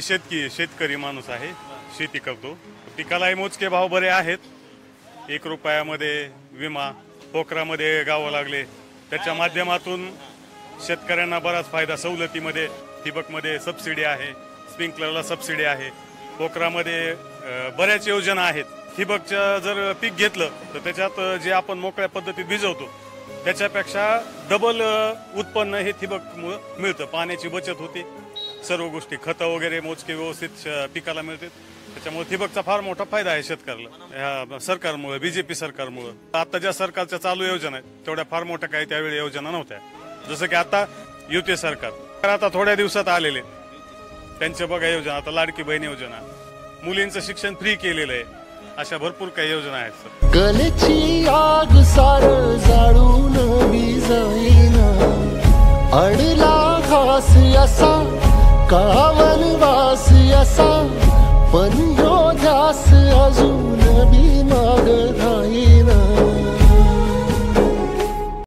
शेतकरी माणूस आहे, शेती करतो. पिकालाही मोजके भाव बरे आहेत. 1 रुपयामध्ये विमा, पोखरामध्ये गावं लागले, त्याच्या माध्यमातून शेतकऱ्यांना बराच फायदा. सवलतीमध्ये ठिबकमध्ये सबसिडी आहे, स्प्रिंकलरला सबसिडी आहे, पोखरामध्ये बऱ्याच योजना आहेत. ठिबकचं जर पीक घेतलं तर त्याच्यात जे आपण मोकळ्या पद्धतीत भिजवतो त्याच्यापेक्षा डबल उत्पन्न हे ठिबकमुळे मिळतं. पाण्याची बचत होते, सर्व गोष्टी, खतं वगैरे मोजके व्यवस्थित पिकाला मिळते. त्याच्यामुळे ठिबकचा फार मोठा फायदा आहे शेतकऱ्याला ह्या सरकारमुळे, बीजेपी सरकारमुळे. आता ज्या सरकारच्या चालू योजना आहेत तेवढ्या फार मोठ्या काही त्यावेळी योजना नव्हत्या. जसं की आता युती सरकार आता थोड्या दिवसात आलेले त्यांच्या बघा योजना. आता लाडकी बहीण योजना, मुलींचं शिक्षण फ्री केलेलं आहे, अशा भरपूर काही योजना आहेत. गलची आग सार जाळून विझाईना, अडला घास असा कावन वास असा, पण यो ध्यास अजून बी माग